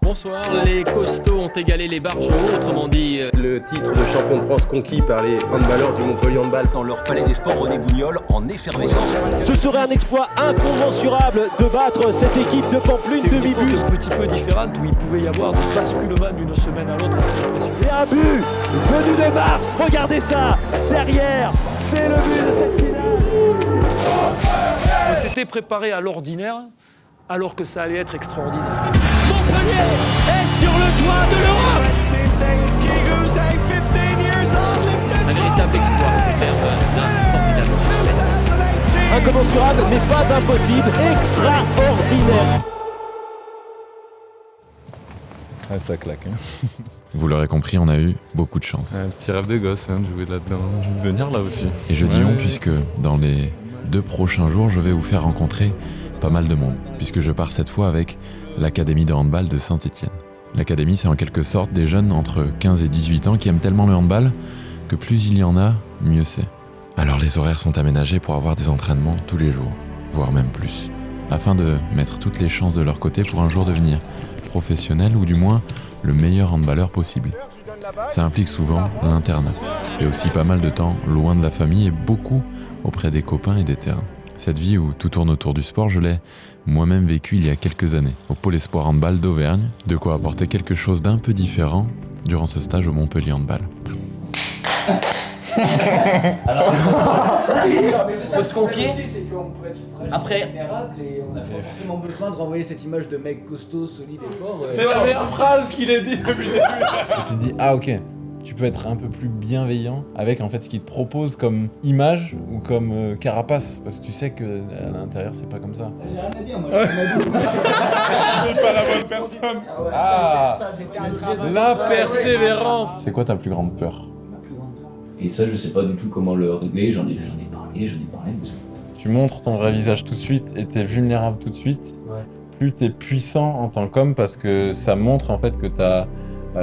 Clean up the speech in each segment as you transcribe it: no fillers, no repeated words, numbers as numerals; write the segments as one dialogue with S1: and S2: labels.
S1: Bonsoir, les costauds ont égalé les barjots, autrement dit...
S2: Le titre de champion de France conquis par les handballeurs du Montpellier Handball.
S3: Dans leur palais des sports René Bougnol en effervescence.
S4: Ce serait un exploit incommensurable de battre cette équipe de Pampelune de Mibus.
S5: Un petit peu différente où il pouvait y avoir des basculements d'une semaine à l'autre assez impressionnant.
S4: Et un but venu de Mars, regardez ça, derrière, c'est le but de cette finale.
S5: On s'était préparé à l'ordinaire alors que ça allait être extraordinaire.
S4: Montpellier est sur le toit de l'Europe.
S1: Un véritable exploit en termes d'un formidable.
S4: Incommensurable, mais pas impossible, extraordinaire.
S6: Ah, ça claque. Hein.
S7: Vous l'aurez compris, on a eu beaucoup de chance.
S6: Un petit rêve de gosse, de jouer là-dedans, de venir là aussi.
S7: Et je dis on puisque dans les 2 prochains jours, je vais vous faire rencontrer pas mal de monde, puisque je pars cette fois avec l'Académie de handball de Saint-Étienne. L'Académie, c'est en quelque sorte des jeunes entre 15 et 18 ans qui aiment tellement le handball que plus il y en a, mieux c'est. Alors les horaires sont aménagés pour avoir des entraînements tous les jours, voire même plus, afin de mettre toutes les chances de leur côté pour un jour devenir professionnel ou du moins le meilleur handballeur possible. Ça implique souvent l'internat, et aussi pas mal de temps loin de la famille et beaucoup auprès des copains et des terrains. Cette vie où tout tourne autour du sport, je l'ai moi-même vécu il y a quelques années, au Pôle Espoir Handball d'Auvergne, de quoi apporter quelque chose d'un peu différent durant ce stage au Montpellier Handball.
S8: Alors, faut se confier. Après, on n'a pas forcément besoin de renvoyer cette image de mec costaud, solide et fort.
S6: C'est la meilleure phrase qu'il ait dit depuis le début.
S9: Tu te dis, ah ok, tu peux être un peu plus bienveillant avec en fait ce qu'il te propose comme image ou comme carapace, parce que tu sais que à l'intérieur c'est pas comme ça.
S8: J'ai rien à dire, moi.
S6: C'est pas la bonne personne.
S9: Ah,
S6: La persévérance.
S9: c'est quoi ta plus grande peur?
S8: Et ça, je sais pas du tout comment le régler. J'en ai parlé.
S9: Tu montres ton vrai visage tout de suite et t'es vulnérable tout de suite.
S8: Ouais.
S9: Plus t'es puissant en tant qu'homme parce que ça montre en fait que t'as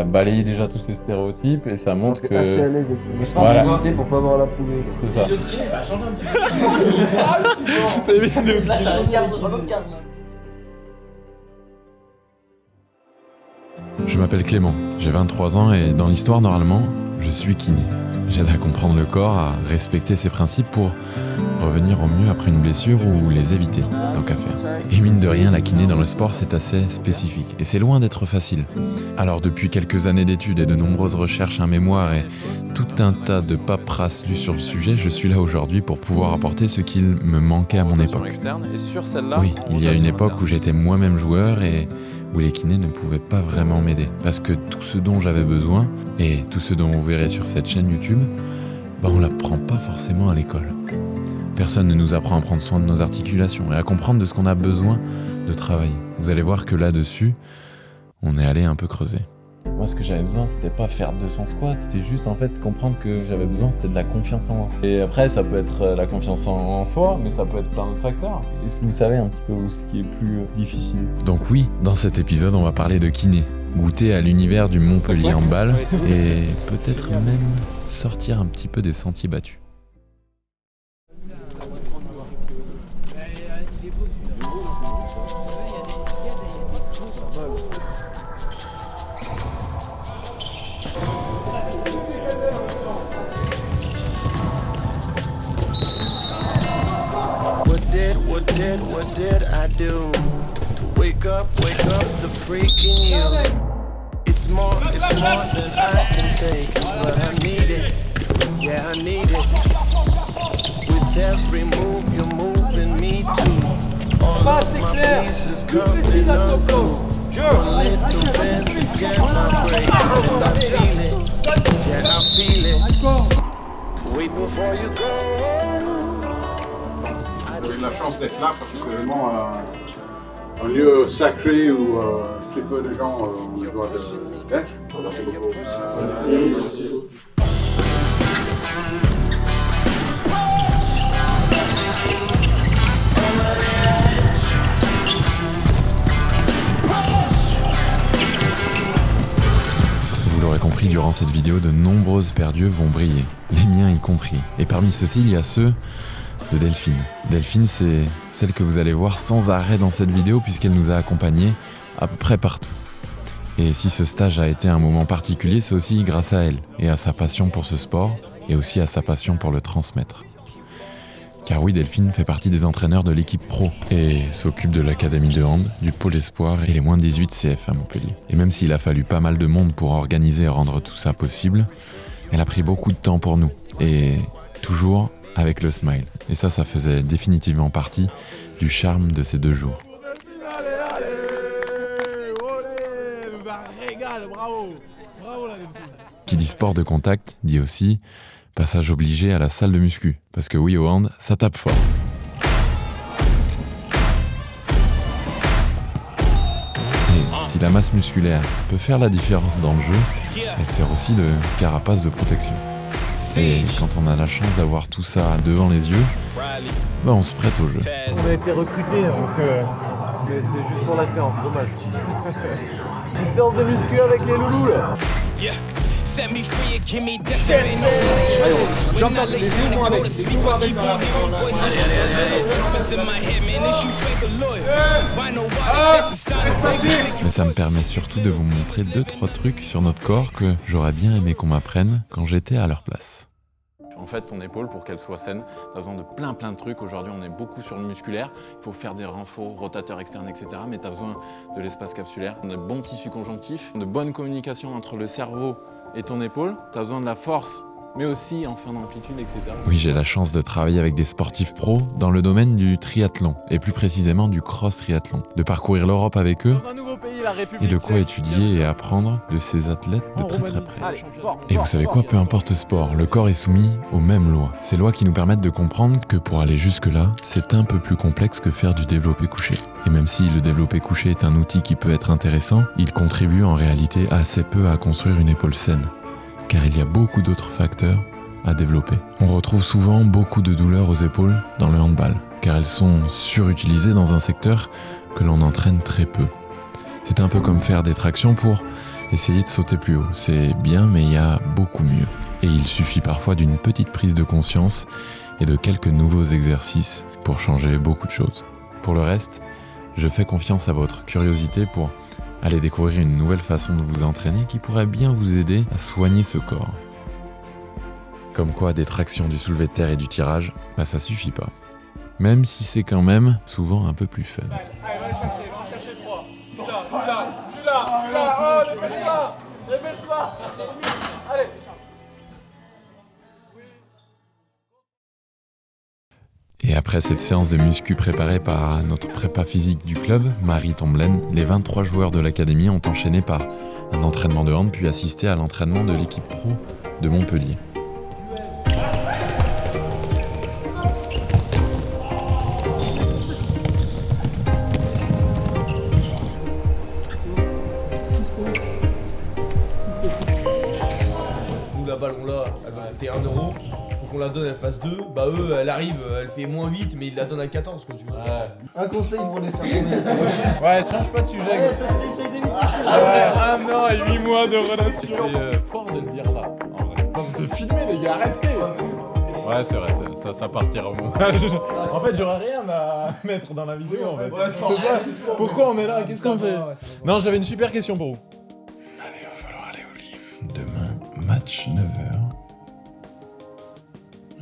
S9: balayé déjà tous ces stéréotypes et ça montre que...
S10: assez à l'aise avec
S8: Je pense
S9: Voilà.
S8: que
S10: pour pas avoir la poubelle.
S9: C'est ça.
S8: le kiné, ça a changé un petit peu. Là, ça a 15, vraiment 15.
S7: Je m'appelle Clément, j'ai 23 ans et dans l'histoire, normalement, je suis kiné. J'aide à comprendre le corps, à respecter ses principes pour revenir au mieux après une blessure ou les éviter, tant qu'à faire. Et mine de rien, la kiné dans le sport, c'est assez spécifique et c'est loin d'être facile. Alors depuis quelques années d'études et de nombreuses recherches, un mémoire et tout un tas de paperasse lues sur le sujet, je suis là aujourd'hui pour pouvoir apporter ce qu'il me manquait à mon époque. Oui, il y a une époque où j'étais moi-même joueur et où les kinés ne pouvaient pas vraiment m'aider. Parce que tout ce dont j'avais besoin, et tout ce dont vous verrez sur cette chaîne YouTube, on l'apprend pas forcément à l'école. Personne ne nous apprend à prendre soin de nos articulations et à comprendre de ce qu'on a besoin de travailler. Vous allez voir que là-dessus, on est allé un peu creuser.
S9: Moi, ce que j'avais besoin, c'était pas faire 200 squats, c'était juste en fait comprendre que j'avais besoin, c'était de la confiance en moi. Et après, ça peut être la confiance en soi, mais ça peut être plein d'autres facteurs. Est-ce que vous savez un petit peu ce qui est plus difficile?
S7: Donc oui, dans cet épisode, on va parler de kiné, goûter à l'univers du Montpellier Handball et peut-être même sortir un petit peu des sentiers battus.
S11: What did I do to wake up the freak in you? It's more than I can take, but I need it, yeah I need it. With every move you're moving me to, all of my pieces coming up. One little bit to get my break, as I feel it, yeah I feel it. Wait before you go.
S12: J'ai eu la chance d'être là parce que c'est vraiment un lieu sacré où très peu de gens ont le droit d'être. Merci beaucoup. Merci.
S7: Vous l'aurez compris, durant cette vidéo, de nombreuses paires d'yeux vont briller, les miens y compris. Et parmi ceux-ci, il y a ceux de Delphine. Delphine, c'est celle que vous allez voir sans arrêt dans cette vidéo puisqu'elle nous a accompagnés à peu près partout. Et si ce stage a été un moment particulier, c'est aussi grâce à elle, et à sa passion pour ce sport, et aussi à sa passion pour le transmettre. Car oui, Delphine fait partie des entraîneurs de l'équipe pro, et s'occupe de l'académie de hand, du pôle espoir et les moins 18 CF à Montpellier. Et même s'il a fallu pas mal de monde pour organiser et rendre tout ça possible, elle a pris beaucoup de temps pour nous, et toujours avec le smile. Et ça faisait définitivement partie du charme de ces 2 jours. Qui dit sport de contact, dit aussi passage obligé à la salle de muscu. Parce que oui, au hand, ça tape fort. Et si la masse musculaire peut faire la différence dans le jeu, elle sert aussi de carapace de protection. Et quand on a la chance d'avoir tout ça devant les yeux, on se prête au jeu.
S6: On a été recrutés, donc mais c'est juste pour la séance, dommage. Petite séance de muscu avec les loulous là.
S4: J'entends les joues avec, les joues avec dans la
S7: Mais ça me permet surtout de vous montrer 2-3 trucs sur notre corps que j'aurais bien aimé qu'on m'apprenne quand j'étais à leur place. En fait, ton épaule, pour qu'elle soit saine, t'as besoin de plein de trucs. Aujourd'hui, on est beaucoup sur le musculaire. Il faut faire des renforts, rotateurs externes, etc. Mais t'as besoin de l'espace capsulaire, de bons tissus conjonctifs, de bonne communication entre le cerveau et ton épaule. T'as besoin de la force, mais aussi en fin d'amplitude, etc. Oui, j'ai la chance de travailler avec des sportifs pros dans le domaine du triathlon, et plus précisément du cross-triathlon. De parcourir l'Europe avec eux, et de quoi étudier et apprendre de ces athlètes de très près. Et vous savez quoi, peu importe le sport, le corps est soumis aux mêmes lois. Ces lois qui nous permettent de comprendre que pour aller jusque-là, c'est un peu plus complexe que faire du développé couché. Et même si le développé couché est un outil qui peut être intéressant, il contribue en réalité assez peu à construire une épaule saine. Car il y a beaucoup d'autres facteurs à développer. On retrouve souvent beaucoup de douleurs aux épaules dans le handball, car elles sont surutilisées dans un secteur que l'on entraîne très peu. C'est un peu comme faire des tractions pour essayer de sauter plus haut. C'est bien, mais il y a beaucoup mieux. Et il suffit parfois d'une petite prise de conscience et de quelques nouveaux exercices pour changer beaucoup de choses. Pour le reste, je fais confiance à votre curiosité pour aller découvrir une nouvelle façon de vous entraîner qui pourrait bien vous aider à soigner ce corps. Comme quoi, des tractions, du soulevé de terre et du tirage, ça suffit pas. Même si c'est quand même souvent un peu plus fun. Et après cette séance de muscu préparée par notre prépa physique du club, Marie Tomblaine, les 23 joueurs de l'académie ont enchaîné par un entraînement de hand puis assisté à l'entraînement de l'équipe pro de Montpellier.
S8: Nous, la ballon là, elle va coûter 1 €. Faut qu'on la donne, elle fasse 2. Bah, eux, elle arrive, elle fait moins 8, mais ils la donnent à 14, quoi, tu vois. Ouais.
S4: Un conseil pour les faire tourner.
S6: Ouais, change pas de sujet.
S4: T'essayes d'éviter
S6: Ouais, 1 an et 8 mois de relation. C'est fort de le dire là, en vrai. De filmer, les gars, arrêtez. Ouais, c'est vrai, ça partira au montage. En fait, j'aurais rien à mettre dans la vidéo, en fait. Pourquoi on est là? Qu'est-ce qu'on fait? Non, j'avais une super question pour vous.
S7: Allez, il va falloir aller au lit. Demain, match 9h.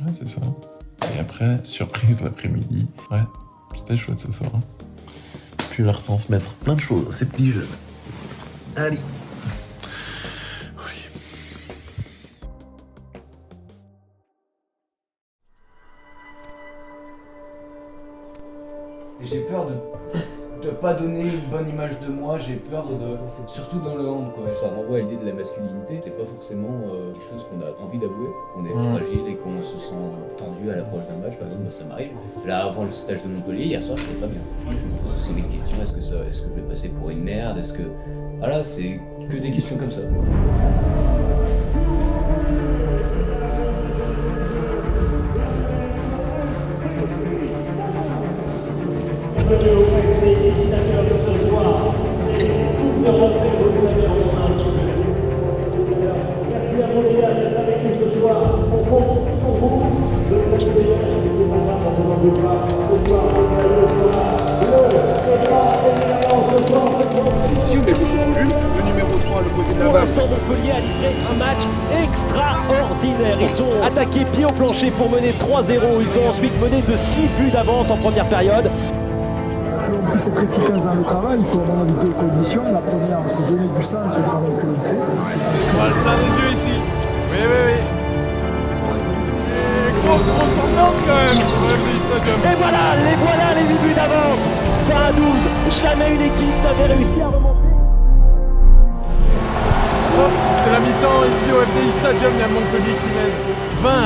S7: Ouais, c'est ça. Et après, surprise l'après-midi. Ouais, c'était chouette ce soir. Puis leur transmettre plein de choses à ces petits jeunes. Allez.
S8: J'ai peur de pas donner une bonne image de moi, j'ai peur de... Surtout dans le hand, quoi. Ça renvoie à l'idée de la masculinité. C'est pas forcément quelque chose qu'on a envie d'avouer. On est fragile et qu'on se sent tendu à l'approche d'un match, par exemple, ça m'arrive. Là, avant le stage de Montpellier, hier soir, j'étais pas bien. Je me posais 100 000 questions, est-ce que je vais passer pour une merde? Est-ce que... Voilà, c'est que des questions comme ça.
S12: Si on met beaucoup de volume, le numéro
S4: l'instant, Montpellier a livré un match extraordinaire. Ils ont attaqué pied au plancher pour mener 3-0. Ils ont ensuite mené de 6 buts d'avance en première période.
S10: Si on puisse être efficace dans le travail, il faut avoir des conditions. La première, c'est donner du sens au travail que l'on fait.
S6: On va le plein des yeux ici. Oui, oui, oui. Et grosse ambiance quand même au FDI Stadium.
S4: Et voilà les 8 buts d'avance. 20-12. Jamais une équipe n'avait réussi à remonter.
S6: Oh, c'est la mi-temps ici au FDI Stadium. Il y a Montpellier qui mène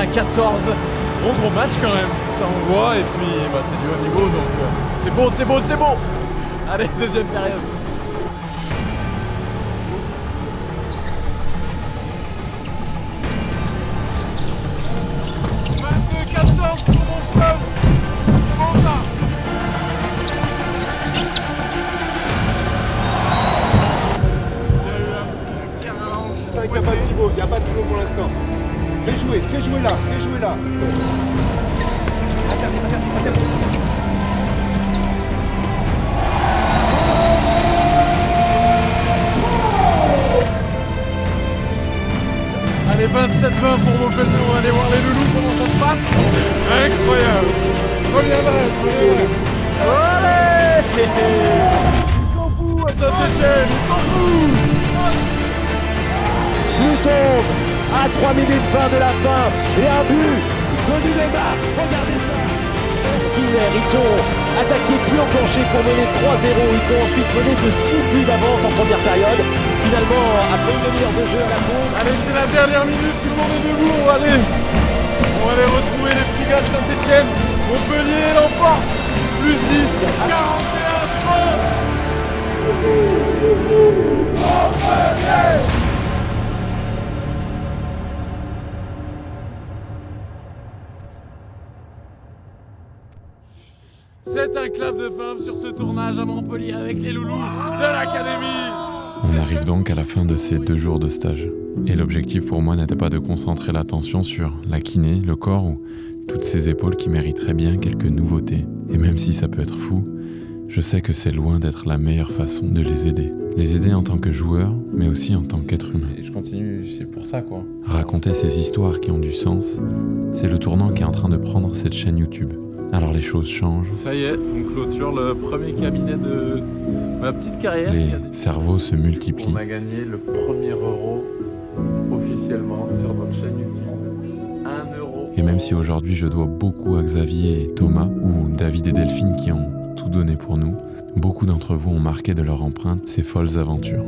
S6: 20-14. Gros match quand même. Ça on voit et puis bah, c'est du haut niveau donc c'est beau, c'est beau, c'est beau. Allez, deuxième période.
S12: Il n'y a pas de pivot, il n'y a pas de pivot pour l'instant. Fais jouer là, fais jouer là.
S6: Allez, 27-20 pour Montpellier, on va aller voir les loulous comment ça se passe. Incroyable. Reviendrai. Allez. Ils s'en foutent à Saint-Etienne, ils s'en foutent.
S4: Nous sommes à 3 minutes 20 de la fin et un but venu de Mars, regardez ça. Ils ont attaqué pied au plancher pour mener 3-0, ils ont ensuite mené de 6 buts d'avance en première période. Finalement, après une demi-heure de jeu à la pause.
S6: Allez, c'est la dernière minute, tout le monde est debout, on va aller retrouver les petits gars de Saint-Etienne. Montpellier l'emporte, plus 10, 41-30. C'est un clap de fin sur ce tournage à Montpellier avec les loulous de l'académie.
S7: On arrive donc à la fin de ces 2 jours de stage. Et l'objectif pour moi n'était pas de concentrer l'attention sur la kiné, le corps ou toutes ces épaules qui mériteraient bien quelques nouveautés. Et même si ça peut être fou, je sais que c'est loin d'être la meilleure façon de les aider. Les aider en tant que joueur, mais aussi en tant qu'être humain.
S9: Et je continue, c'est pour ça quoi.
S7: Raconter ces histoires qui ont du sens, c'est le tournant qui est en train de prendre cette chaîne YouTube. Alors les choses changent.
S6: Ça y est, on clôture le premier cabinet de ma petite carrière.
S7: Les cerveaux se multiplient.
S6: On a gagné le premier euro officiellement sur notre chaîne YouTube. 1 euro.
S7: Et même si aujourd'hui je dois beaucoup à Xavier et Thomas, ou David et Delphine qui ont tout donné pour nous, beaucoup d'entre vous ont marqué de leur empreinte ces folles aventures.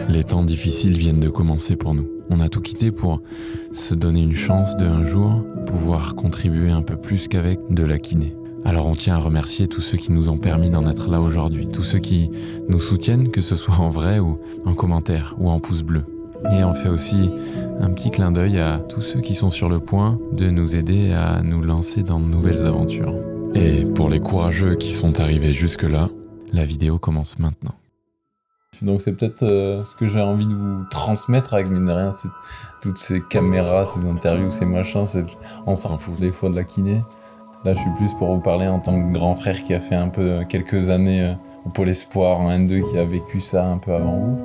S7: Les temps difficiles viennent de commencer pour nous. On a tout quitté pour se donner une chance de un jour pouvoir contribuer un peu plus qu'avec de la kiné. Alors on tient à remercier tous ceux qui nous ont permis d'en être là aujourd'hui, tous ceux qui nous soutiennent, que ce soit en vrai ou en commentaire ou en pouce bleu. Et on fait aussi un petit clin d'œil à tous ceux qui sont sur le point de nous aider à nous lancer dans de nouvelles aventures. Et pour les courageux qui sont arrivés jusque-là, la vidéo commence maintenant.
S9: Donc c'est peut-être ce que j'ai envie de vous transmettre avec, mine de rien, c'est toutes ces caméras, ces interviews, ces machins, on s'en fout des fois de la kiné. Là je suis plus pour vous parler en tant que grand frère qui a fait un peu quelques années au Pôle Espoir en N2, qui a vécu ça un peu avant vous.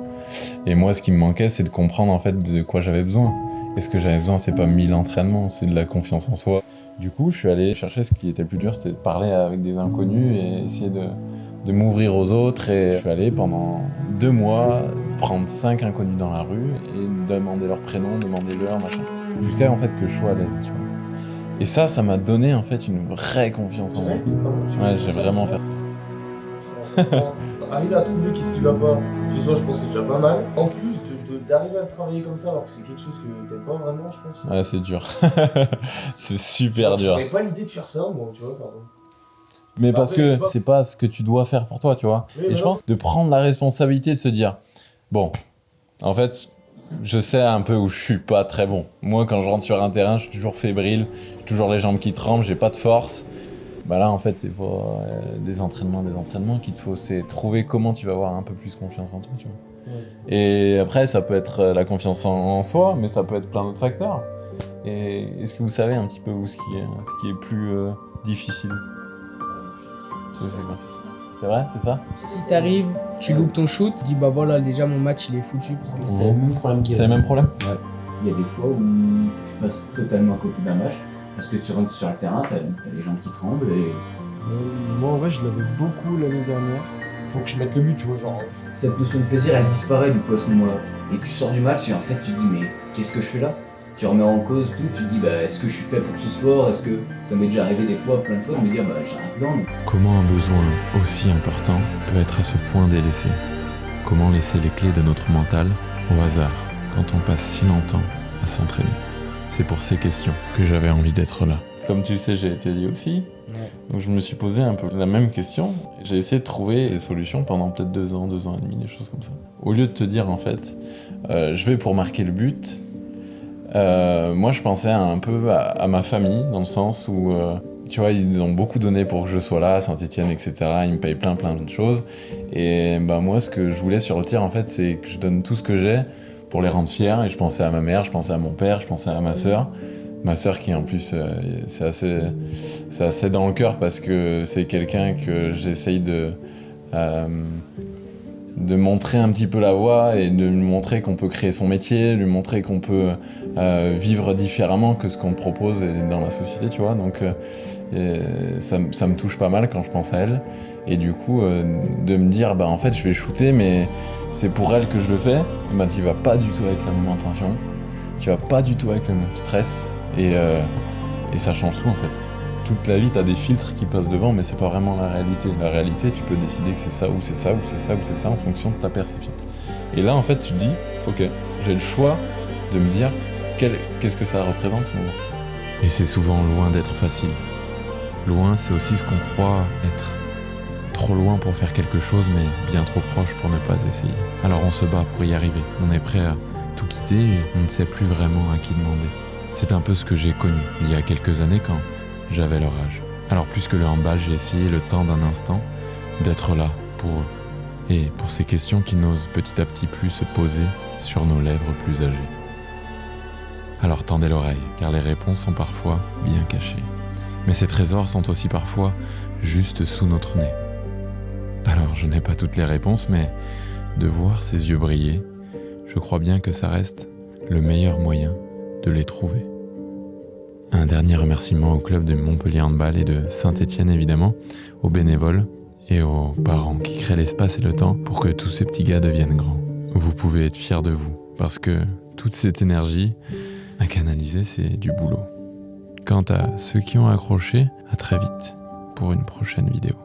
S9: Et moi ce qui me manquait, c'est de comprendre en fait de quoi j'avais besoin. Et ce que j'avais besoin, c'est pas 1000 entraînements, c'est de la confiance en soi. Du coup je suis allé chercher ce qui était le plus dur, c'était de parler avec des inconnus et essayer de m'ouvrir aux autres, et je suis allé pendant 2 mois prendre 5 inconnus dans la rue et demander leur prénom, demander l'heure, machin, jusqu'à en fait que je sois à l'aise, tu vois. Et ça m'a donné en fait une vraie confiance en moi. Ouais, j'ai vraiment fait ça.
S2: Arriver à trouver qu'est-ce qui va pas chez soi, je pense que c'est déjà pas mal. En plus d'arriver à travailler comme ça alors que c'est quelque chose que t'aimes pas vraiment, je pense.
S9: Ouais, c'est dur. C'est super dur.
S2: J'avais pas l'idée de faire ça, moi, tu vois, pardon.
S9: Mais parce que c'est pas ce que tu dois faire pour toi, tu vois.
S2: Oui,
S9: et je pense de prendre la responsabilité de se dire, bon, en fait, je sais un peu où je suis pas très bon. Moi, quand je rentre sur un terrain, je suis toujours fébrile, j'ai toujours les jambes qui tremblent, j'ai pas de force. Bah là, en fait, c'est pas des entraînements qu'il te faut, c'est trouver comment tu vas avoir un peu plus confiance en toi, tu vois. Ouais. Et après, ça peut être la confiance en soi, mais ça peut être plein d'autres facteurs. Et est-ce que vous savez un petit peu où ce qui est plus difficile ? C'est vrai, c'est ça ?
S13: Si t'arrives tu loupes ton shoot, tu dis bah voilà, déjà mon match il est foutu. Parce que
S9: C'est le même problème. C'est le même problème.
S8: Ouais. Il y a des fois où tu passes totalement à côté d'un match parce que tu rentres sur le terrain, t'as les jambes qui tremblent et.
S14: Moi en vrai, je l'avais beaucoup l'année dernière. Faut que je mette le but, tu vois, genre.
S8: Cette notion de plaisir, elle disparaît du coup à ce moment-là. Et tu sors du match et en fait tu te dis mais qu'est-ce que je fais là? Tu remets en cause tout, tu te dis bah est-ce que je suis fait pour ce sport? Est-ce que ça m'est déjà arrivé des fois, plein de fois, de me dire bah j'arrête là.
S7: Comment un besoin aussi important peut être à ce point délaissé? Comment laisser les clés de notre mental au hasard quand on passe si longtemps à s'entraîner? C'est pour ces questions que j'avais envie d'être là.
S9: Comme tu sais, j'ai été lié aussi. Donc je me suis posé un peu la même question. J'ai essayé de trouver des solutions pendant peut-être 2 ans, 2 ans et demi, des choses comme ça. Au lieu de te dire en fait, je vais pour marquer le but, moi je pensais un peu à ma famille, dans le sens où, tu vois, ils ont beaucoup donné pour que je sois là, à Saint-Etienne, etc. Ils me payent plein de choses. Et bah, moi, ce que je voulais sur le tir, en fait, c'est que je donne tout ce que j'ai pour les rendre fiers. Et je pensais à ma mère, je pensais à mon père, je pensais à ma sœur. Ma sœur qui, en plus, c'est assez dans le cœur parce que c'est quelqu'un que j'essaye de montrer un petit peu la voie et de lui montrer qu'on peut créer son métier, lui montrer qu'on peut vivre différemment que ce qu'on propose dans la société, tu vois. Donc ça me touche pas mal quand je pense à elle. Et du coup, de me dire, bah en fait, je vais shooter, mais c'est pour elle que je le fais, bah tu vas pas du tout avec la même intention, tu vas pas du tout avec le même stress, et ça change tout en fait. Toute la vie, t'as des filtres qui passent devant, mais c'est pas vraiment la réalité. La réalité, tu peux décider que c'est ça, ou c'est ça, ou c'est ça, ou c'est ça, en fonction de ta perception. Et là, en fait, tu te dis, ok, j'ai le choix de me dire, qu'est-ce que ça représente ce moment.
S7: Et c'est souvent loin d'être facile. Loin, c'est aussi ce qu'on croit être. Trop loin pour faire quelque chose, mais bien trop proche pour ne pas essayer. Alors on se bat pour y arriver. On est prêt à tout quitter et on ne sait plus vraiment à qui demander. C'est un peu ce que j'ai connu il y a quelques années quand j'avais leur âge. Alors plus que le handball, j'ai essayé le temps d'un instant d'être là pour eux. Et pour ces questions qui n'osent petit à petit plus se poser sur nos lèvres plus âgées. Alors tendez l'oreille, car les réponses sont parfois bien cachées. Mais ces trésors sont aussi parfois juste sous notre nez. Alors je n'ai pas toutes les réponses, mais de voir ces yeux briller, je crois bien que ça reste le meilleur moyen de les trouver. Un dernier remerciement au club de Montpellier Handball et de Saint-Etienne évidemment, aux bénévoles et aux parents qui créent l'espace et le temps pour que tous ces petits gars deviennent grands. Vous pouvez être fiers de vous, parce que toute cette énergie à canaliser, c'est du boulot. Quant à ceux qui ont accroché, à très vite pour une prochaine vidéo.